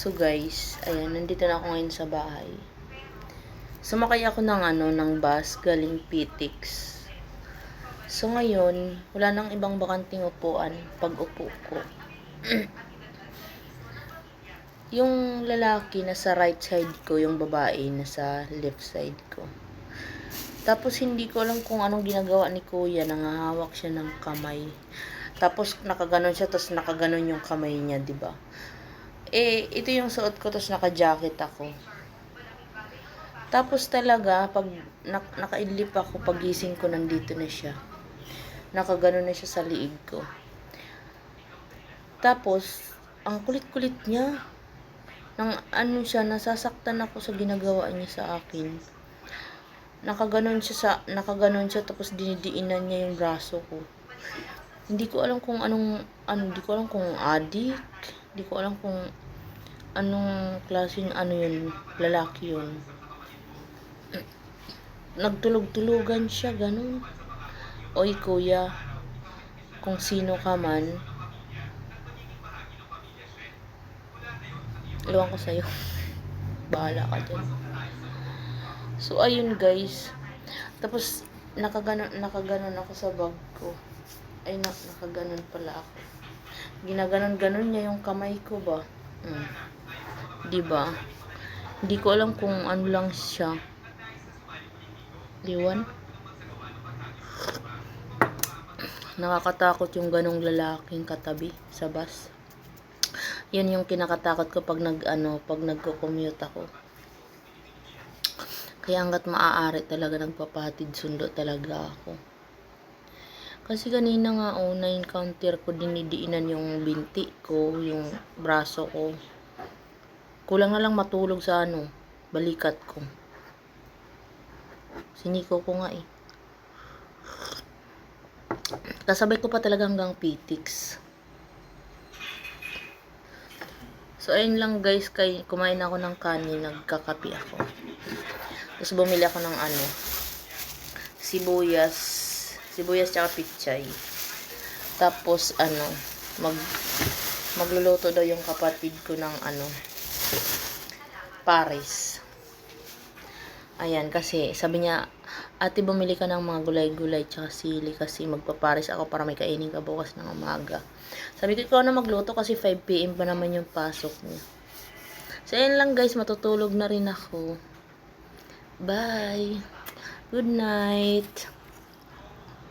So guys, ayan, nandito na ako ngayon sa bahay. Sumakay ako ng bus galing PTX. So ngayon, wala nang ibang bakanting upuan pag upo ko. Yung lalaki nasa right side ko, yung babae nasa left side ko. Tapos hindi ko alam kung anong ginagawa ni kuya, nangahawak siya ng kamay. Tapos nakaganon siya, tapos nakaganon yung kamay niya, 'di ba? Ito yung suot ko, tapos naka-jacket ako. Tapos talaga, pag nakaidlip ako, pagising ko, nandito na siya. Nakaganon na siya sa liig ko. Tapos, ang kulit-kulit niya. Siya, nasasaktan ako sa ginagawa niya sa akin. Nakaganon siya, tapos dinidiinan niya yung braso ko. Hindi ko alam kung hindi ko alam kung adik, hindi ko alam kung anong klaseng yun, lalaki yun. Nagtulog-tulugan siya, ganun. Oy kuya, kung sino ka man, ewan ko sa'yo. Bahala ka dyan. So ayun guys, tapos nakaganon ako sa bag ko. Nakaganon pala ako. Ginaganon-ganon niya yung kamay ko ba? Diba? Hindi ko alam kung ano lang siya. Diwan? Nakakatakot yung ganong lalaking katabi sa bus. Yan yung kinakatakot ko pag nagko-commute ako. Kaya hanggat maaari talaga nagpapahatid sundo talaga ako. Kasi kanina nga na-encounter ko, dinidiinan yung binti ko, yung braso ko. Kulang na lang matulog sa balikat ko. Siniko ko nga Kasabay ko pa talaga hanggang PTX. So ayun lang guys, kumain ako ng kanin, nagkakape ako. Tapos bumili ako ng sibuyas tsaka pichay. Tapos magluluto daw yung kapatid ko ng pares. Ayan, kasi sabi niya, ate, bumili ka ng mga gulay-gulay tsaka sili kasi magpapares ako para may kainin ka bukas ng umaga. Sabi ko, ikaw na magluto kasi 5 PM pa naman yung pasok niya. So ayan lang guys, matutulog na rin ako. Bye! Good night!